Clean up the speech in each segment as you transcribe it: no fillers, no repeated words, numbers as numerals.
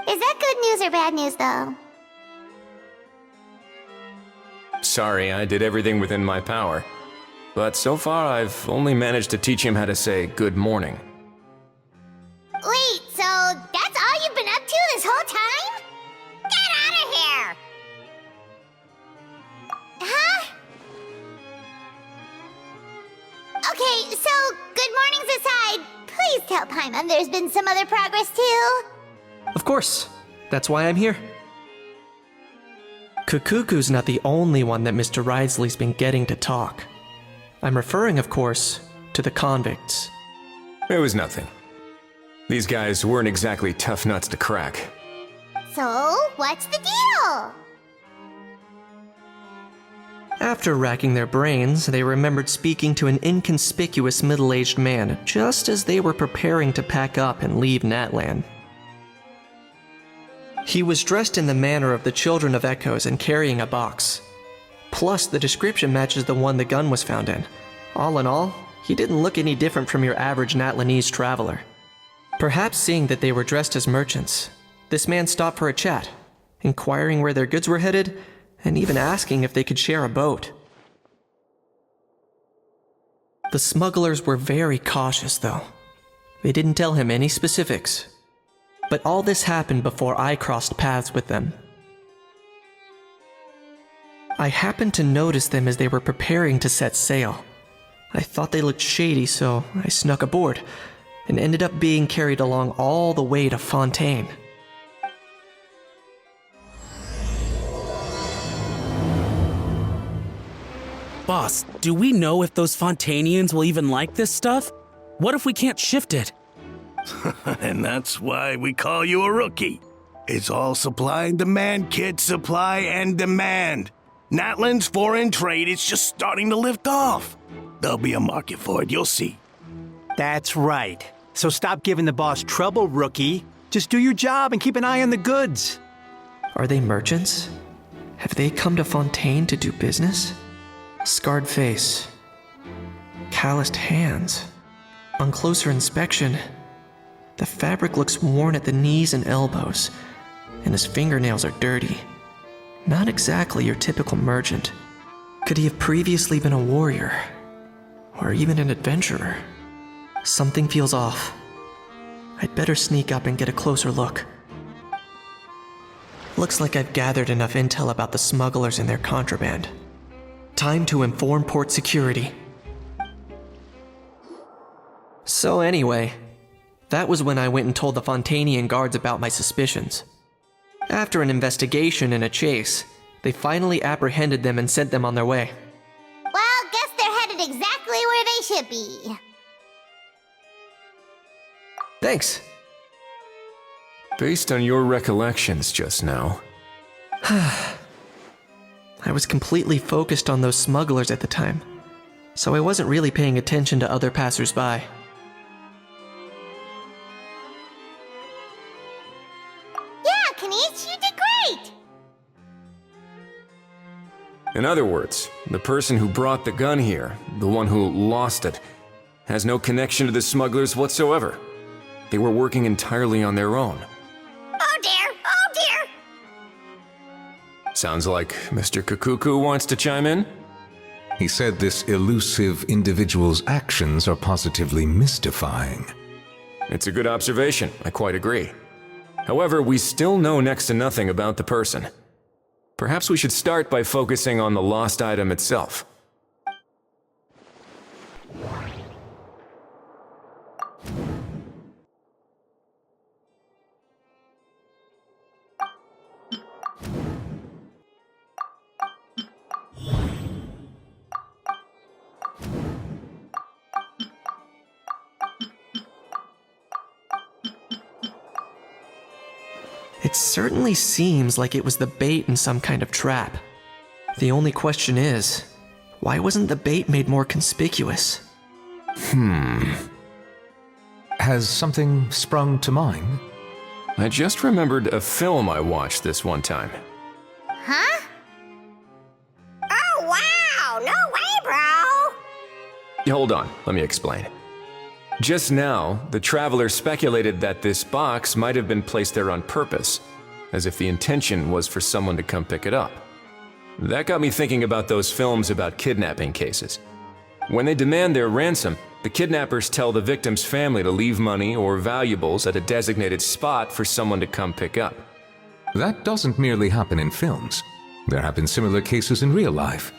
Is that good news or bad news, though? Sorry, I did everything within my power. But so far, I've only managed to teach him how to say good morning. Wait, so that's all you've been up to this whole time? Get out of here! Huh? Okay, so good mornings aside, please tell Paimon there's been some other progress too. Of course. That's why I'm here. Kukuku's not the only one that Mr. Ridsley's been getting to talk. I'm referring, of course, to the convicts. It was nothing. These guys weren't exactly tough nuts to crack. So, what's the deal? After racking their brains, they remembered speaking to an inconspicuous middle-aged man just as they were preparing to pack up and leave Natlan. He was dressed in the manner of the Children of Echoes and carrying a box. Plus, the description matches the one the gun was found in. All in all, he didn't look any different from your average Natlanese traveler. Perhaps seeing that they were dressed as merchants, this man stopped for a chat, inquiring where their goods were headed, and even asking if they could share a boat. The smugglers were very cautious, though. They didn't tell him any specifics. But all this happened before I crossed paths with them. I happened to notice them as they were preparing to set sail. I thought they looked shady, so I snuck aboard, and ended up being carried along all the way to Fontaine. Boss, do we know if those Fontainians will even like this stuff? What if we can't shift it? And that's why we call you a rookie. It's all supply and demand, kid. Supply and demand. Natlan's foreign trade is just starting to lift off. There'll be a market for it, you'll see. That's right. So stop giving the boss trouble, rookie. Just do your job and keep an eye on the goods. Are they merchants? Have they come to Fontaine to do business? Scarred face. Calloused hands. On closer inspection, the fabric looks worn at the knees and elbows, and his fingernails are dirty. Not exactly your typical merchant. Could he have previously been a warrior? Or even an adventurer? Something feels off. I'd better sneak up and get a closer look. Looks like I've gathered enough intel about the smugglers and their contraband. Time to inform port security. So anyway, that was when I went and told the Fontainian guards about my suspicions. After an investigation and a chase, they finally apprehended them and sent them on their way. Well, guess they're headed exactly where they should be. Thanks. Based on your recollections just now, I was completely focused on those smugglers at the time, so I wasn't really paying attention to other passers-by. Yeah, Kanish, you did great! in other words, the person who brought the gun here, the one who lost it, has no connection to the smugglers whatsoever. They were working entirely on their own. Oh dear, oh dear! Sounds like Mr. Kukuku wants to chime in? He said this elusive individual's actions are positively mystifying. It's a good observation, I quite agree. However, we still know next to nothing about the person. Perhaps we should start by focusing on the lost item itself. It certainly seems like it was the bait in some kind of trap. The only question is, why wasn't the bait made more conspicuous? Has something sprung to mind? I just remembered a film I watched this one time. Huh? Oh wow, no way, bro! Hold on, let me explain. Just now, the traveler speculated that this box might have been placed there on purpose, as if the intention was for someone to come pick it up. That got me thinking about those films about kidnapping cases. When they demand their ransom, the kidnappers tell the victim's family to leave money or valuables at a designated spot for someone to come pick up. That doesn't merely happen in films. There have been similar cases in real life.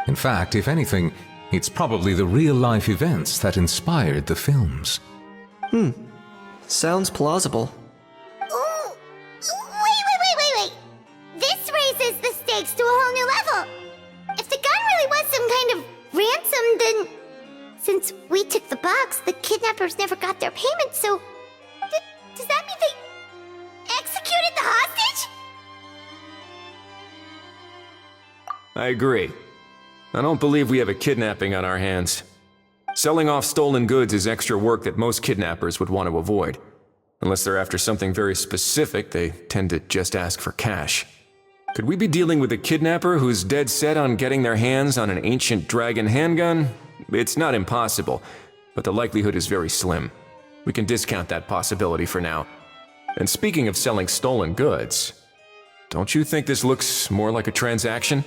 In fact, if anything, it's probably the real-life events that inspired the films. Sounds plausible. Ooh, wait. This raises the stakes to a whole new level. If the gun really was some kind of ransom, then since we took the box, the kidnappers never got their payment, so does that mean they executed the hostage? I agree. I don't believe we have a kidnapping on our hands. Selling off stolen goods is extra work that most kidnappers would want to avoid. Unless they're after something very specific, they tend to just ask for cash. Could we be dealing with a kidnapper who's dead set on getting their hands on an ancient dragon handgun? It's not impossible, but the likelihood is very slim. We can discount that possibility for now. And speaking of selling stolen goods, don't you think this looks more like a transaction?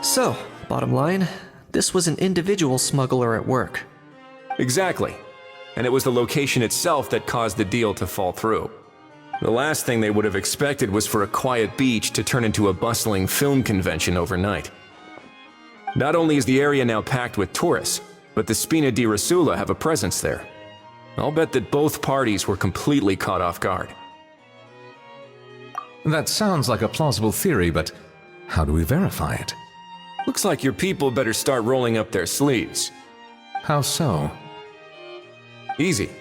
So, bottom line, this was an individual smuggler at work. Exactly. And it was the location itself that caused the deal to fall through. The last thing they would have expected was for a quiet beach to turn into a bustling film convention overnight. Not only is the area now packed with tourists, but the Spina di Rosula have a presence there. I'll bet that both parties were completely caught off guard. That sounds like a plausible theory, but how do we verify it? Looks like your people better start rolling up their sleeves. How so? Easy.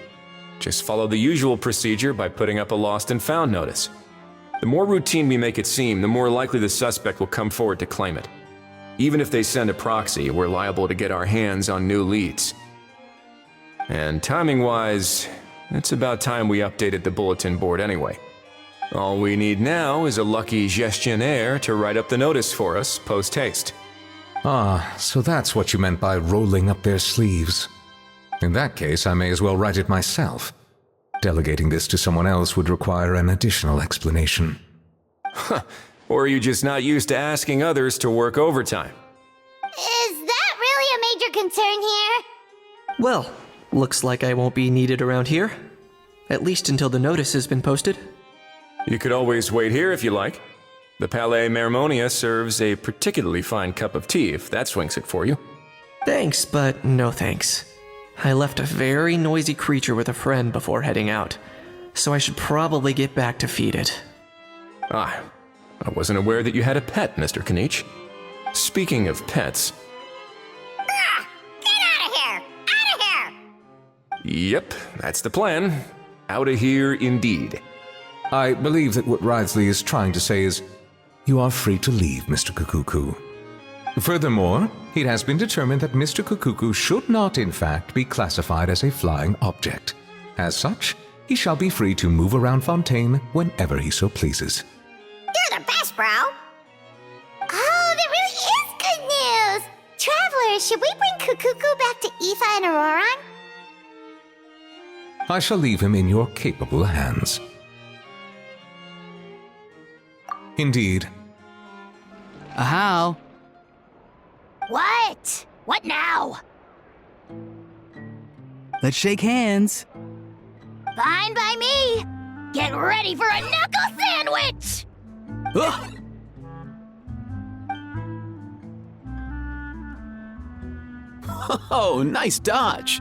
Just follow the usual procedure by putting up a lost and found notice. The more routine we make it seem, the more likely the suspect will come forward to claim it. Even if they send a proxy, we're liable to get our hands on new leads. And timing-wise, it's about time we updated the bulletin board anyway. All we need now is a lucky gestionnaire to write up the notice for us post-haste. Ah, so that's what you meant by rolling up their sleeves. In that case, I may as well write it myself. Delegating this to someone else would require an additional explanation. Or are you just not used to asking others to work overtime? Is that really a major concern here? Well, looks like I won't be needed around here. At least until the notice has been posted. You could always wait here if you like. The Palais Mermonia serves a particularly fine cup of tea if that swings it for you. Thanks, but no thanks. I left a very noisy creature with a friend before heading out, so I should probably get back to feed it. Ah, I wasn't aware that you had a pet, Mr. Kanich. Speaking of pets... Get out of here! Out of here! Yep, that's the plan. Outta here indeed. I believe that what Wriothesley is trying to say is, you are free to leave, Mr. Kukuku. Furthermore, it has been determined that Mr. Kukuku should not, in fact, be classified as a flying object. As such, he shall be free to move around Fontaine whenever he so pleases. You're the best, bro! Oh, that really is good news! Travelers, should we bring Kukuku back to Aoife and Auroran? I shall leave him in your capable hands. Indeed. How? What? What now? Let's shake hands. Fine by me! Get ready for a knuckle sandwich! Ugh. Oh, nice dodge.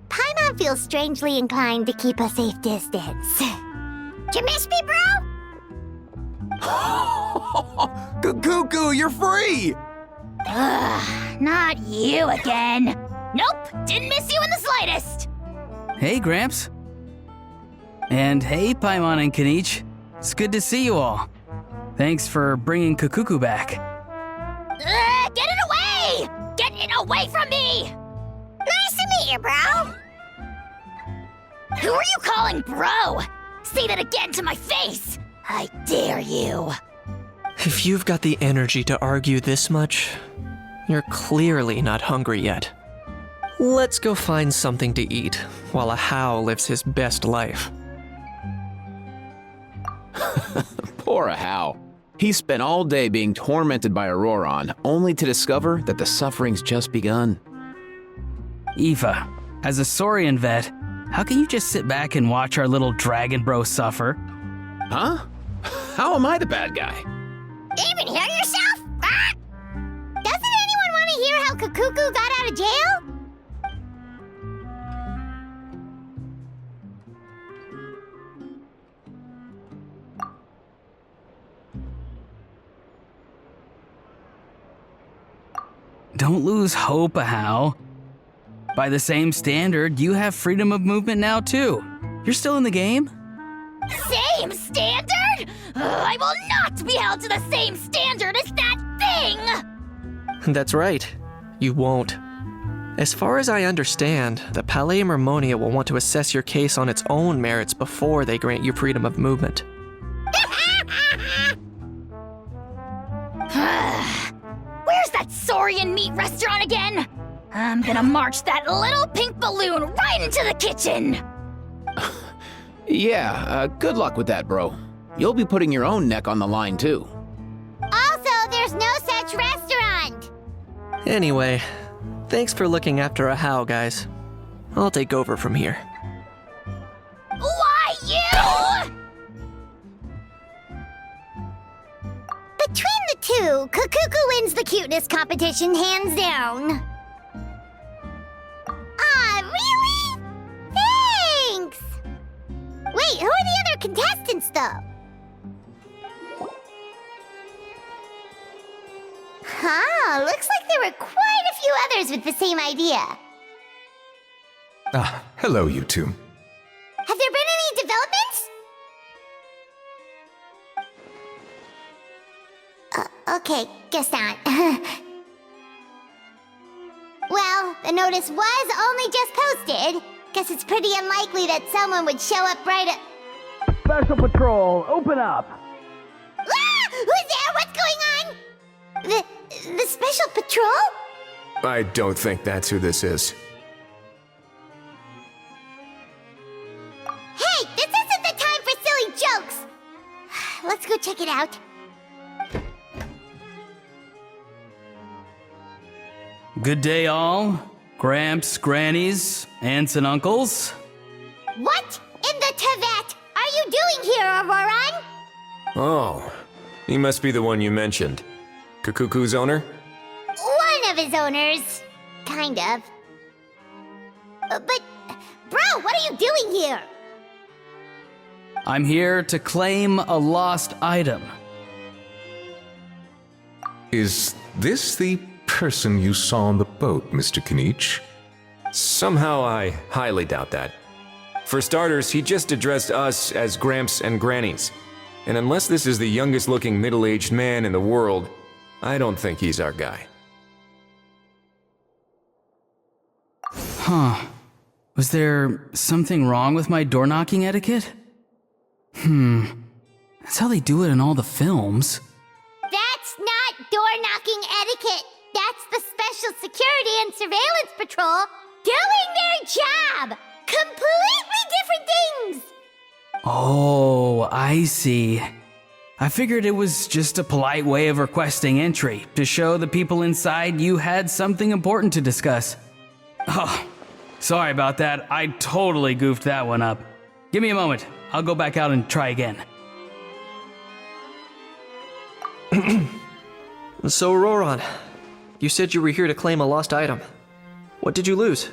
Paimon feels strangely inclined to keep a safe distance. You miss me, bro? Kukuku, you're free! Ugh, not you again. Nope, didn't miss you in the slightest. Hey, Gramps. And hey, Paimon and Kanich. It's good to see you all. Thanks for bringing Kukuku back. Get it away! Get it away from me! Nice to meet you, bro. Who are you calling bro? Say that again to my face! I dare you. If you've got the energy to argue this much, you're clearly not hungry yet. Let's go find something to eat while a How lives his best life. Poor How. He spent all day being tormented by Auroron, only to discover that the suffering's just begun. Aoife, as a Saurian vet, how can you just sit back and watch our little dragon bro suffer? Huh? How am I the bad guy? Even hear yourself? Ah! Doesn't anyone want to hear how Kakuku got out of jail? Don't lose hope, How. By the same standard, you have freedom of movement now too. You're still in the game? Same standard? I will not be held to the same standard as that thing! That's right. You won't. As far as I understand, the Palais Mermonia will want to assess your case on its own merits before they grant you freedom of movement. Where's that Saurian meat restaurant again? I'm gonna march that little pink balloon right into the kitchen! Yeah, good luck with that, bro. You'll be putting your own neck on the line, too. Also, there's no such restaurant! Anyway, thanks for looking after a How, guys. I'll take over from here. Why you? Between the two, Kakuku wins the cuteness competition hands down. Ah, really? Thanks! Wait, who are the other contestants, though? Huh, looks like there were quite a few others with the same idea. Ah, hello, you two. Have there been any developments? Okay, guess not. Well, the notice was only just posted. Guess it's pretty unlikely that someone would show up right at... Special Patrol, open up! Ah! Who's there? What's going on? The Special Patrol? I don't think that's who this is. Hey, this isn't the time for silly jokes! Let's go check it out. Good day, all. Gramps, grannies, aunts, and uncles. What in the Tevet are you doing here, Auroron? Oh, he must be the one you mentioned. Kakuku's owner? One of his owners. Kind of. But, bro, what are you doing here? I'm here to claim a lost item. Is this the person you saw on the boat, Mr. Kinich? Somehow I highly doubt that. For starters, he just addressed us as Gramps and Grannies. And unless this is the youngest looking middle-aged man in the world, I don't think he's our guy. Huh. Was there something wrong with my door-knocking etiquette? That's how they do it in all the films. That's not door-knocking etiquette. That's the Special Security and Surveillance Patrol doing their job! Completely different things! Oh, I see. I figured it was just a polite way of requesting entry to show the people inside you had something important to discuss. Oh, sorry about that. I totally goofed that one up. Give me a moment. I'll go back out and try again. So, Auroron, you said you were here to claim a lost item. What did you lose?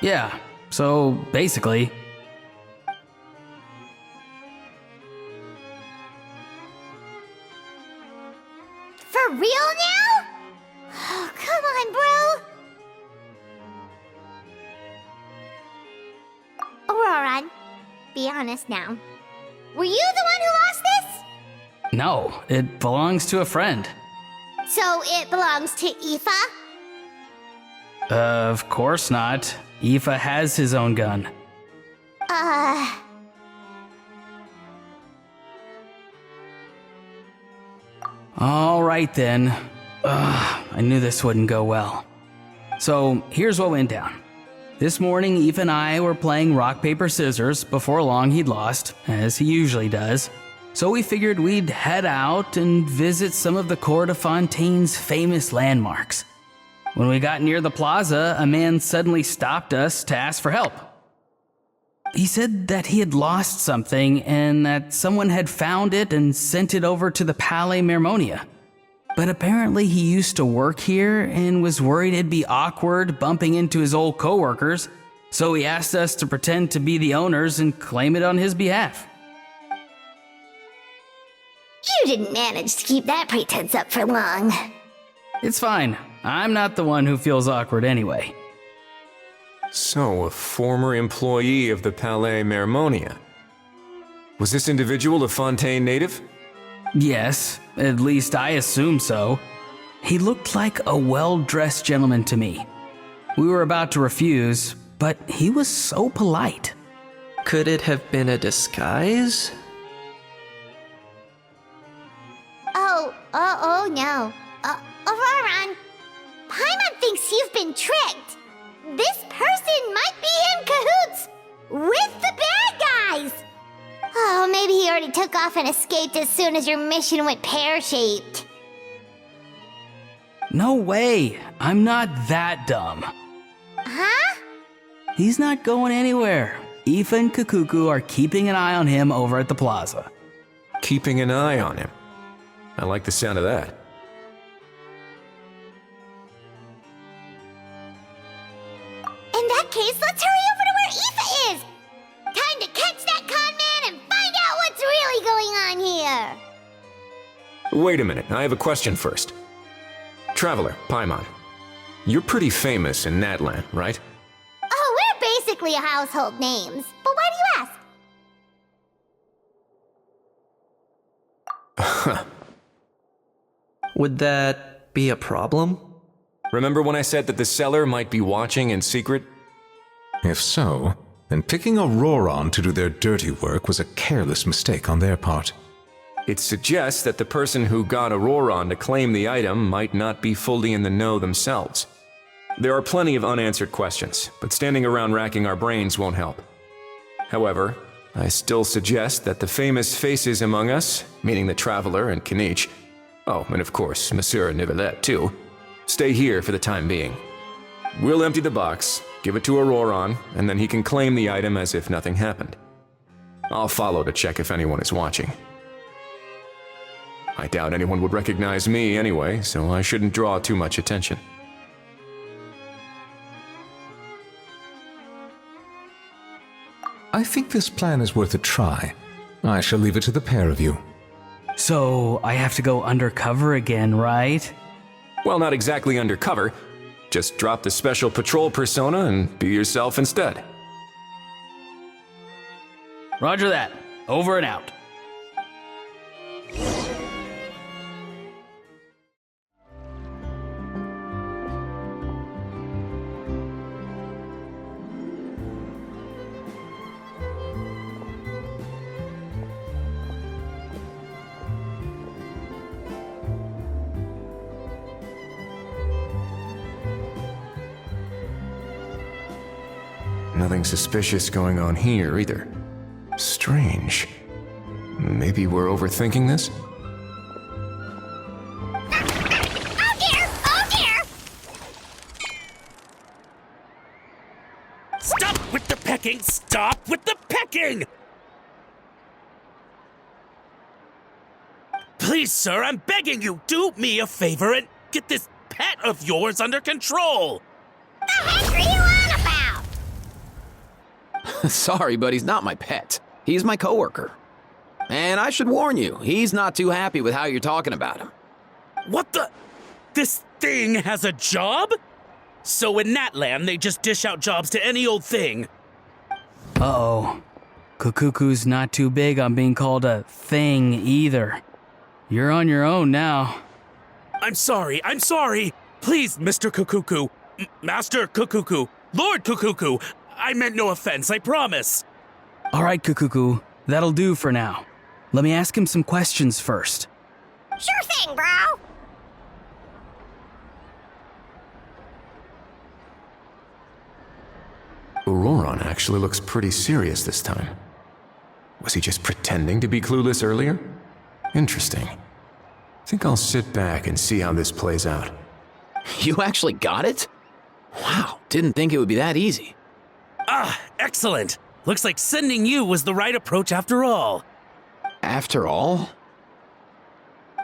Yeah, so basically... For real now? Oh, come on, bro. Auroron, be honest now. Were you the one who lost this? No, it belongs to a friend. So it belongs to Aoife? Of course not. Aoife has his own gun. All right then. I knew this wouldn't go well. So here's what went down. This morning, Aoife and I were playing rock, paper, scissors. Before long, he'd lost, as he usually does. So we figured we'd head out and visit some of the Court of Fontaine's famous landmarks. When we got near the plaza, a man suddenly stopped us to ask for help. He said that he had lost something and that someone had found it and sent it over to the Palais Mermonia. But apparently he used to work here and was worried it'd be awkward bumping into his old coworkers, so he asked us to pretend to be the owners and claim it on his behalf. You didn't manage to keep that pretense up for long. It's fine. I'm not the one who feels awkward anyway. So, a former employee of the Palais Mermonia. Was this individual a Fontaine native? Yes, at least I assume so. He looked like a well-dressed gentleman to me. We were about to refuse, but he was so polite. Could it have been a disguise? Oh no. Auroron, Paimon thinks you've been tricked. This person might be in cahoots with the bad guys. Oh, maybe he already took off and escaped as soon as your mission went pear-shaped. No way. I'm not that dumb. Huh? He's not going anywhere. Aoife and Kukuku are keeping an eye on him over at the plaza. Keeping an eye on him. I like the sound of that. In that case, let's hurry over to where Aoife is. Time to catch that con man and find out what's really going on here. Wait a minute, I have a question first. Traveler, Paimon, you're pretty famous in Natlan, right? Oh, we're basically household names. But why do you ask? Would that be a problem? Remember when I said that the seller might be watching in secret? If so, then picking Auroron to do their dirty work was a careless mistake on their part. It suggests that the person who got Auroron to claim the item might not be fully in the know themselves. There are plenty of unanswered questions, but standing around racking our brains won't help. However, I still suggest that the famous faces among us, meaning the Traveler and Kinich, oh, and of course, Monsieur Nivelette too, stay here for the time being. We'll empty the box, give it to Auroron, and then he can claim the item as if nothing happened. I'll follow to check if anyone is watching. I doubt anyone would recognize me anyway, so I shouldn't draw too much attention. I think this plan is worth a try. I shall leave it to the pair of you. So I have to go undercover again, right? Well, not exactly undercover. Just drop the special patrol persona and be yourself instead. Roger that. Over and out. Nothing suspicious going on here either. Strange. Maybe we're overthinking this? Oh dear! Oh dear! Stop with the pecking! Stop with the pecking! Please, sir, I'm begging you, do me a favor and get this pet of yours under control! The heck are you on about? Sorry, but he's not my pet. He's my coworker. And I should warn you, he's not too happy with how you're talking about him. What the? This thing has a job? So in Natlan, they just dish out jobs to any old thing. Uh-oh. Kukuku's not too big on being called a thing either. You're on your own now. I'm sorry. Please, Mr. Kukuku, Master Kukuku, Lord Kukuku, I meant no offense, I promise. All right, Kukuku, that'll do for now. Let me ask him some questions first. Sure thing, bro. Auroron actually looks pretty serious this time. Was he just pretending to be clueless earlier? Interesting. Think I'll sit back and see how this plays out. You actually got it? Wow, didn't think it would be that easy. Ah, excellent. Looks like sending you was the right approach after all. After all?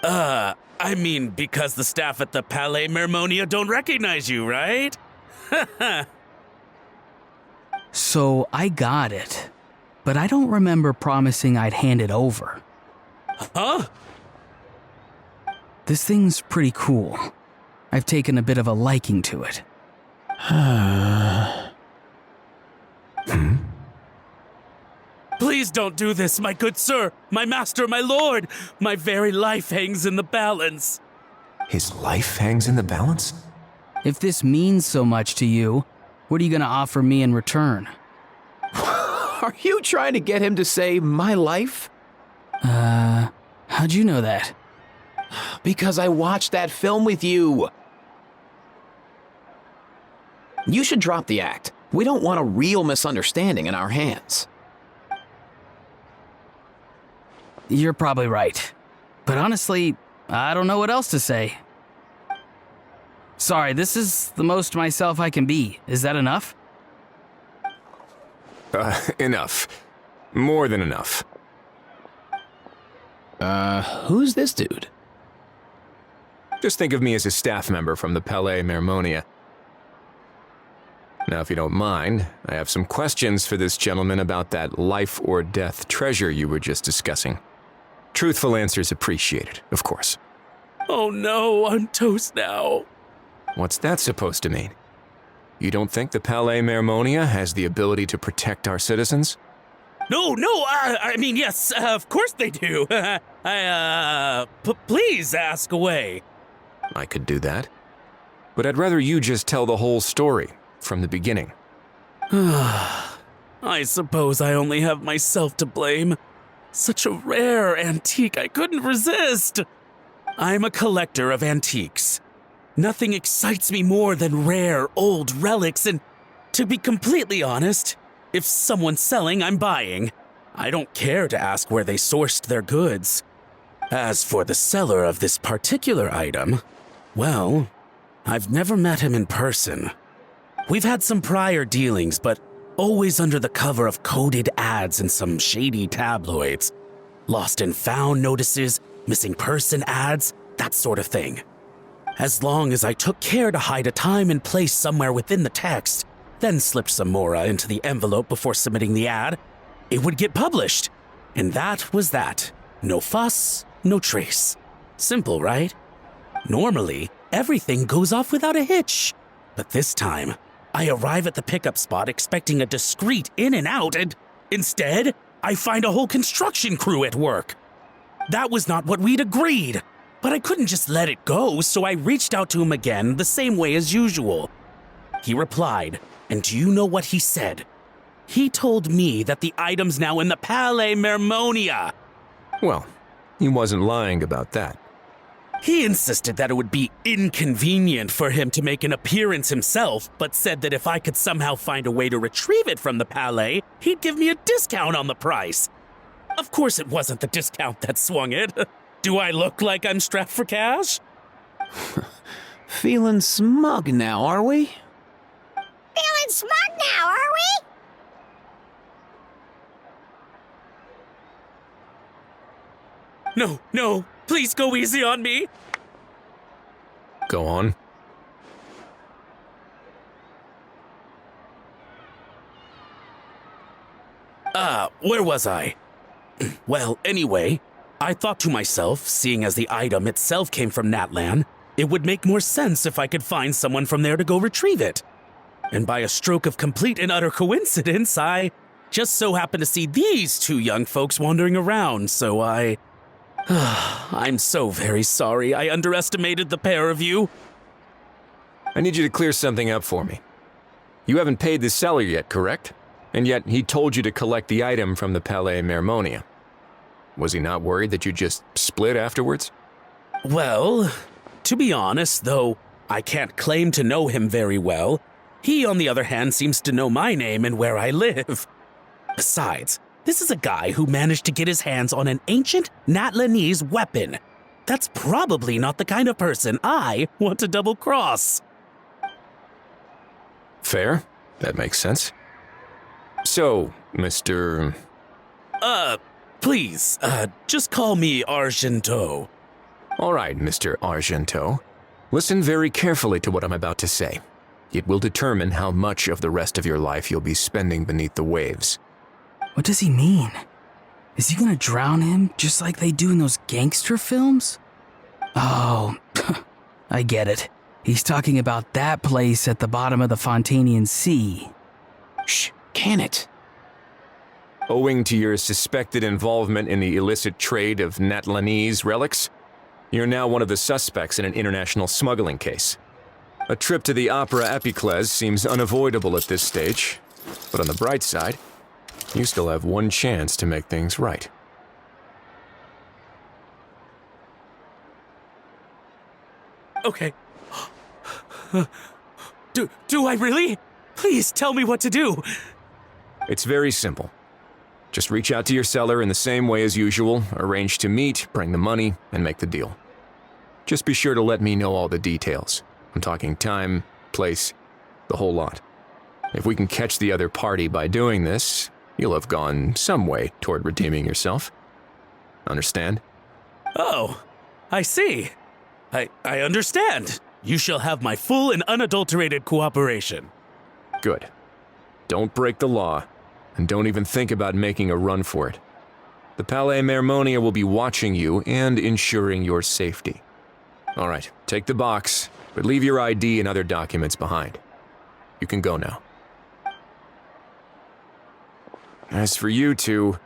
I mean, because the staff at the Palais Mermonia don't recognize you, right? So I got it, but I don't remember promising I'd hand it over. Huh? This thing's pretty cool. I've taken a bit of a liking to it. Please don't do this, my good sir, my master, my lord. My very life hangs in the balance. His life hangs in the balance? If this means so much to you, what are you gonna offer me in return? Are you trying to get him to say my life? How'd you know that? Because I watched that film with you. You should drop the act. We don't want a real misunderstanding in our hands. You're probably right. But honestly, I don't know what else to say. Sorry, this is the most myself I can be. Is that enough? Enough. More than enough. Who's this dude? Just think of me as a staff member from the Palais Mermonia. Now, if you don't mind, I have some questions for this gentleman about that life or death treasure you were just discussing. Truthful answers appreciated, of course. Oh no, I'm toast now. What's that supposed to mean? You don't think the Palais Mermonia has the ability to protect our citizens? No, I mean, yes, of course they do. Please ask away. I could do that. But I'd rather you just tell the whole story, from the beginning. I suppose I only have myself to blame. Such a rare antique, I couldn't resist. I'm a collector of antiques. Nothing excites me more than rare, old relics, and to be completely honest, if someone's selling, I'm buying. I don't care to ask where they sourced their goods. As for the seller of this particular item, well, I've never met him in person. We've had some prior dealings, but always under the cover of coded ads in some shady tabloids. Lost and found notices, missing person ads, that sort of thing. As long as I took care to hide a time and place somewhere within the text, then slipped some mora into the envelope before submitting the ad, it would get published. And that was that. No fuss, no trace. Simple, right? Normally, everything goes off without a hitch. But this time, I arrive at the pickup spot expecting a discreet in and out, and instead, I find a whole construction crew at work. That was not what we'd agreed. But I couldn't just let it go, so I reached out to him again the same way as usual. He replied, and do you know what he said? He told me that the item's now in the Palais Mermonia. Well, he wasn't lying about that. He insisted that it would be inconvenient for him to make an appearance himself, but said that if I could somehow find a way to retrieve it from the Palais, he'd give me a discount on the price. Of course it wasn't the discount that swung it. Do I look like I'm strapped for cash? Feeling smug now, are we? Feeling smug now, are we? No, please go easy on me. Go on. Where was I? Well, anyway, I thought to myself, seeing as the item itself came from Natlan, it would make more sense if I could find someone from there to go retrieve it. And by a stroke of complete and utter coincidence, I just so happened to see these two young folks wandering around, so I'm so very sorry I underestimated the pair of you. I need you to clear something up for me. You haven't paid the seller yet, correct? And yet he told you to collect the item from the Palais Mermonia. Was he not worried that you just split afterwards? Well, to be honest, though I can't claim to know him very well, he, on the other hand, seems to know my name and where I live. Besides, this is a guy who managed to get his hands on an ancient Natlanese weapon. That's probably not the kind of person I want to double-cross. Fair. That makes sense. So, Mr. Please, just call me Argento. All right, Mr. Argento. Listen very carefully to what I'm about to say. It will determine how much of the rest of your life you'll be spending beneath the waves. What does he mean? Is he gonna drown him just like they do in those gangster films? Oh, I get it. He's talking about that place at the bottom of the Fontanian Sea. Shh, can it? Owing to your suspected involvement in the illicit trade of Natlanese relics, you're now one of the suspects in an international smuggling case. A trip to the Opera Epiclese seems unavoidable at this stage, but on the bright side, you still have one chance to make things right. Okay. Do I really? Please tell me what to do. It's very simple. Just reach out to your seller in the same way as usual, arrange to meet, bring the money, and make the deal. Just be sure to let me know all the details. I'm talking time, place, the whole lot. If we can catch the other party by doing this, you'll have gone some way toward redeeming yourself. Understand? Oh, I see. I understand. You shall have my full and unadulterated cooperation. Good. Don't break the law, and don't even think about making a run for it. The Palais Mermonia will be watching you and ensuring your safety. All right, take the box, but leave your ID and other documents behind. You can go now. As for you two,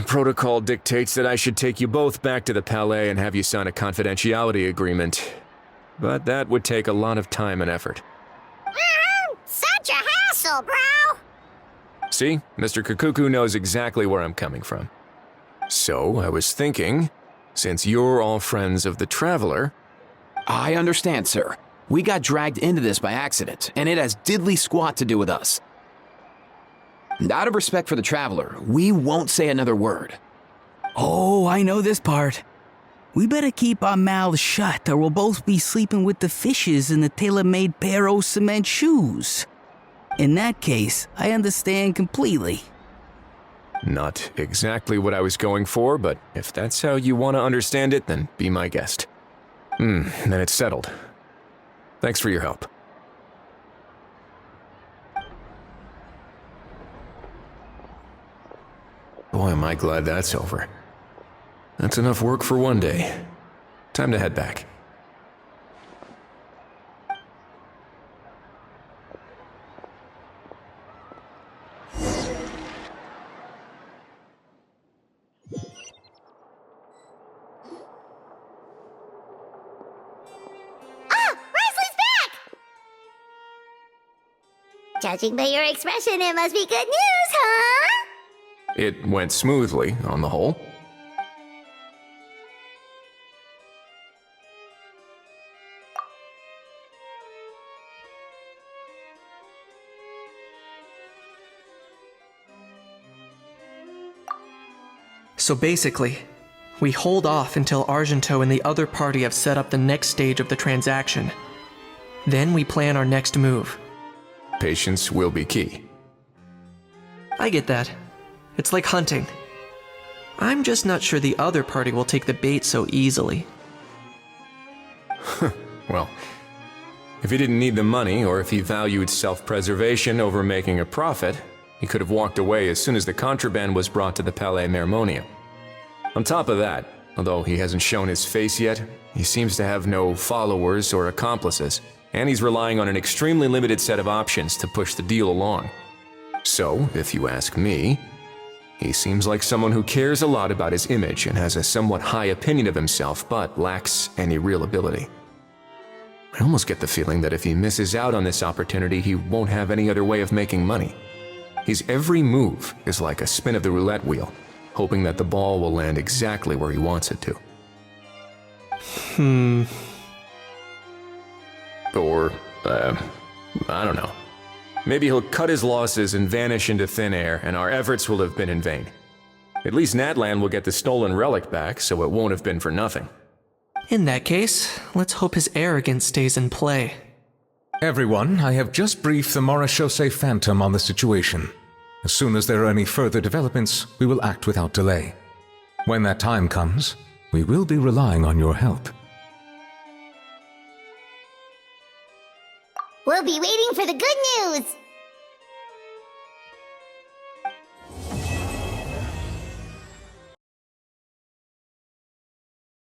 protocol dictates that I should take you both back to the Palais and have you sign a confidentiality agreement. But that would take a lot of time and effort. Such a hassle, bro! See, Mr. Kikuku knows exactly where I'm coming from. So, I was thinking, since you're all friends of the Traveler... I understand, sir. We got dragged into this by accident, and it has diddly squat to do with us. And out of respect for the Traveler, we won't say another word. Oh, I know this part. We better keep our mouths shut or we'll both be sleeping with the fishes in the tailor-made pair of cement shoes. In that case, I understand completely. Not exactly what I was going for, but if that's how you want to understand it, then be my guest. Then it's settled. Thanks for your help. Boy, am I glad that's over. That's enough work for one day. Time to head back. Judging by your expression, it must be good news, huh? It went smoothly, on the whole. So basically, we hold off until Argento and the other party have set up the next stage of the transaction. Then we plan our next move. Patience will be key. I get that. It's like hunting. I'm just not sure the other party will take the bait so easily. Well, if he didn't need the money, or if he valued self-preservation over making a profit, he could have walked away as soon as the contraband was brought to the Palais Mermonia. On top of that, although he hasn't shown his face yet, he seems to have no followers or accomplices, and he's relying on an extremely limited set of options to push the deal along. So, if you ask me, he seems like someone who cares a lot about his image and has a somewhat high opinion of himself, but lacks any real ability. I almost get the feeling that if he misses out on this opportunity, he won't have any other way of making money. His every move is like a spin of the roulette wheel, hoping that the ball will land exactly where he wants it to. Or, I don't know. Maybe he'll cut his losses and vanish into thin air, and our efforts will have been in vain. At least Natlan will get the stolen relic back, so it won't have been for nothing. In that case, let's hope his arrogance stays in play. Everyone, I have just briefed the Morishose Phantom on the situation. As soon as there are any further developments, we will act without delay. When that time comes, we will be relying on your help. We'll be waiting for the good news.